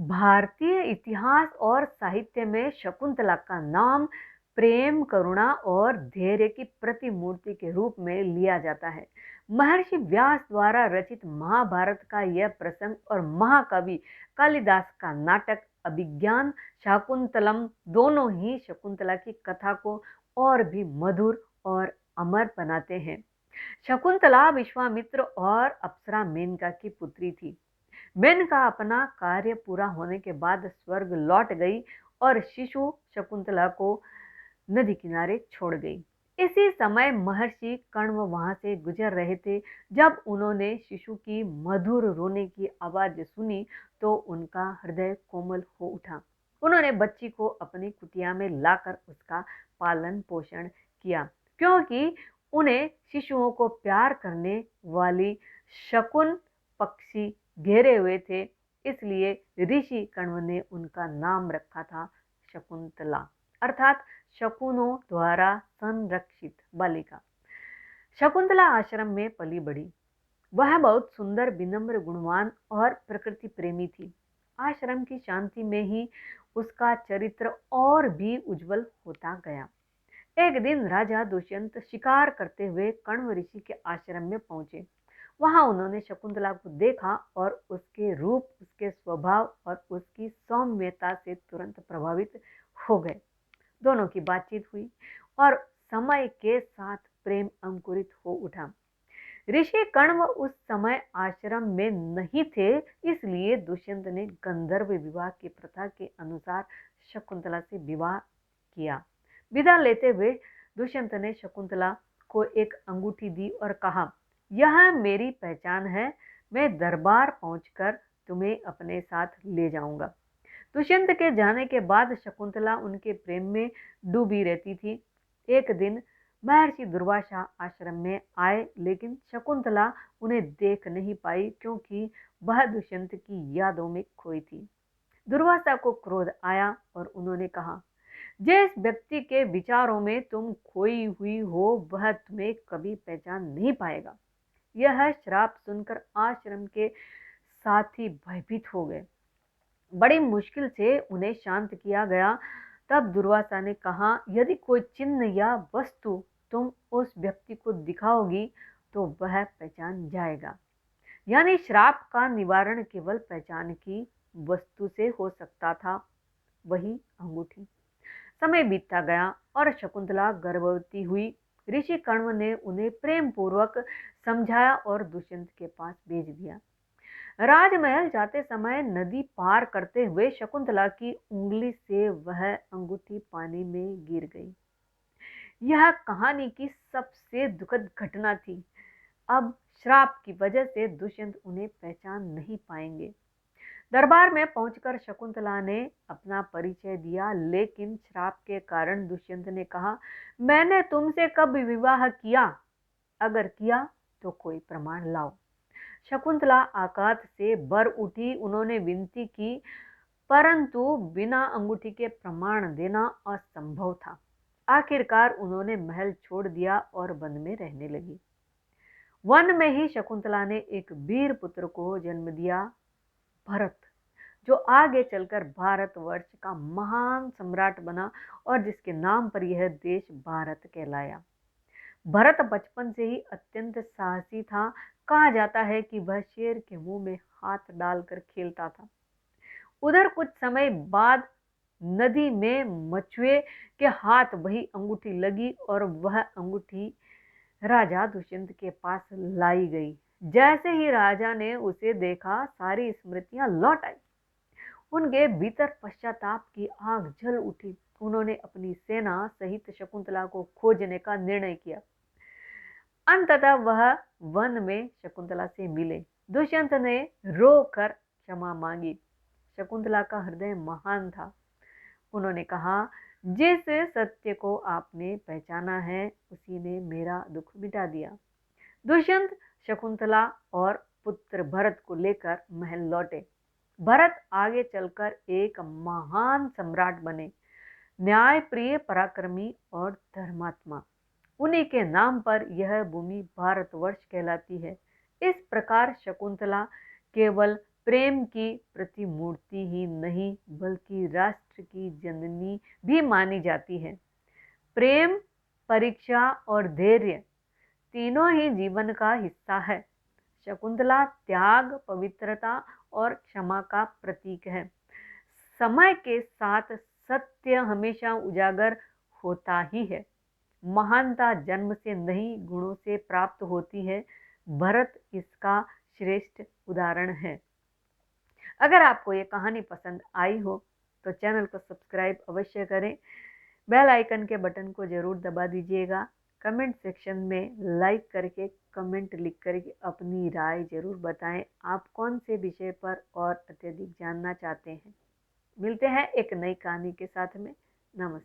भारतीय इतिहास और साहित्य में शकुंतला का नाम प्रेम, करुणा और धैर्य की प्रतिमूर्ति के रूप में लिया जाता है। महर्षि व्यास द्वारा रचित महाभारत का यह प्रसंग और महाकवि कालिदास का नाटक अभिज्ञान शाकुंतलम दोनों ही शकुंतला की कथा को और भी मधुर और अमर बनाते हैं। शकुंतला विश्वामित्र और अप्सरा मेनका की पुत्री थी। मेनका अपना कार्य पूरा होने के बाद स्वर्ग लौट गई और शिशु शकुंतला को नदी किनारे छोड़ गई। इसी समय महर्षि कण्व वहां से गुजर रहे थे। जब उन्होंने शिशु की मधुर रोने की आवाज सुनी तो उनका हृदय कोमल हो उठा। उन्होंने बच्ची को अपनी कुटिया में लाकर उसका पालन पोषण किया, क्योंकि उन्हें शिशुओं को प्यार करने वाली शकुन पक्षी घेरे हुए थे। इसलिए ऋषि कण्व ने उनका नाम रखा था शकुंतला, अर्थात शकुनों द्वारा संरक्षित बालिका। शकुंतला आश्रम में पली बढ़ी। वह बहुत सुंदर, विनम्र, गुणवान और प्रकृति प्रेमी थी। आश्रम की शांति में ही उसका चरित्र और भी उज्जवल होता गया। एक दिन राजा दुष्यंत शिकार करते हुए कण्व ऋषि के आश्रम में पहुंचे। वहां उन्होंने शकुंतला को देखा और उसके रूप, उसके स्वभाव और उसकी सौम्यता से तुरंत प्रभावित हो गए। दोनों की बातचीत हुई और समय के साथ प्रेम अंकुरित हो उठा। ऋषि कण्व उस समय आश्रम में नहीं थे, इसलिए दुष्यंत ने गंधर्व विवाह की प्रथा के अनुसार शकुंतला से विवाह किया। विदा लेते हुए दुष्यंत ने शकुंतला को एक अंगूठी दी और कहा, यह मेरी पहचान है, मैं दरबार पहुंचकर तुम्हें अपने साथ ले जाऊंगा। दुष्यंत के जाने के बाद शकुंतला उनके प्रेम में डूबी रहती थी। एक दिन महर्षि दुर्वासा आश्रम में आए, लेकिन शकुंतला उन्हें देख नहीं पाई, क्योंकि वह दुष्यंत की यादों में खोई थी। दुर्वासा को क्रोध आया और उन्होंने कहा, जिस व्यक्ति के विचारों में तुम खोई हुई हो वह तुम्हें कभी पहचान नहीं पाएगा। यह श्राप सुनकर आश्रम के साथी भयभीत हो गए। बड़ी मुश्किल से उन्हें शांत किया गया। तब दुर्वासा ने कहा, यदि कोई चिन्ह या वस्तु तुम उस व्यक्ति को दिखाओगी तो वह पहचान जाएगा। यानी श्राप का निवारण केवल पहचान की वस्तु से हो सकता था, वही अंगूठी। समय बीतता गया और शकुंतला गर्भवती हुई। ऋषि कण्व ने उन्हें प्रेम पूर्वक समझाया और दुष्यंत के पास भेज दिया। राजमहल जाते समय नदी पार करते हुए शकुंतला की उंगली से वह अंगूठी पानी में गिर गई। यह कहानी की सबसे दुखद घटना थी। अब श्राप की वजह से दुष्यंत उन्हें पहचान नहीं पाएंगे। दरबार में पहुंचकर शकुंतला ने अपना परिचय दिया, लेकिन श्राप के कारण दुष्यंत ने कहा, मैंने तुमसे कब विवाह किया? अगर किया तो कोई प्रमाण लाओ। शकुंतला आकाश से बर उठी। उन्होंने विनती की, परंतु बिना अंगूठी के प्रमाण देना असंभव था। आखिरकार उन्होंने महल छोड़ दिया और वन में रहने लगी। वन में ही शकुंतला ने एक वीर पुत्र को जन्म दिया, भरत, जो आगे चलकर भारतवर्ष का महान सम्राट बना और जिसके नाम पर यह देश भारत कहलाया। भरत बचपन से ही अत्यंत साहसी था। कहा जाता है कि वह शेर के मुंह में हाथ डालकर खेलता था। उधर कुछ समय बाद नदी में मछुए के हाथ वही अंगूठी लगी और वह अंगूठी राजा दुष्यंत के पास लाई गई। जैसे ही राजा ने उसे देखा, सारी स्मृतियां लौट आई। उनके भीतर पश्चाताप की आग जल उठी। उन्होंने अपनी सेना सहित शकुंतला को खोजने का निर्णय किया। अंततः वह वन में शकुंतला से मिले। दुष्यंत ने रोकर क्षमा मांगी। शकुंतला का हृदय महान था। उन्होंने कहा, जिस सत्य को आपने पहचाना है उसी ने मेरा दुख मिटा दिया। दुष्यंत शकुंतला और पुत्र भरत को लेकर महल लौटे। भरत आगे चलकर एक महान सम्राट बने, न्यायप्रिय, पराक्रमी और धर्मात्मा। उन्हीं के नाम पर यह भूमि भारतवर्ष कहलाती है। इस प्रकार शकुंतला केवल प्रेम की प्रतिमूर्ति ही नहीं बल्कि राष्ट्र की जननी भी मानी जाती है। प्रेम, परीक्षा और धैर्य तीनों ही जीवन का हिस्सा है। शकुंतला त्याग, पवित्रता और क्षमा का प्रतीक है। समय के साथ सत्य हमेशा उजागर होता ही है। महानता जन्म से नहीं, गुणों से प्राप्त होती है। भरत इसका श्रेष्ठ उदाहरण है। अगर आपको ये कहानी पसंद आई हो तो चैनल को सब्सक्राइब अवश्य करें। बेल आइकन के बटन को ज़रूर दबा दीजिएगा। कमेंट सेक्शन में लाइक करके, कमेंट लिख करके अपनी राय ज़रूर बताएं। आप कौन से विषय पर और अत्यधिक जानना चाहते हैं। मिलते हैं एक नई कहानी के साथ में। नमस्ते।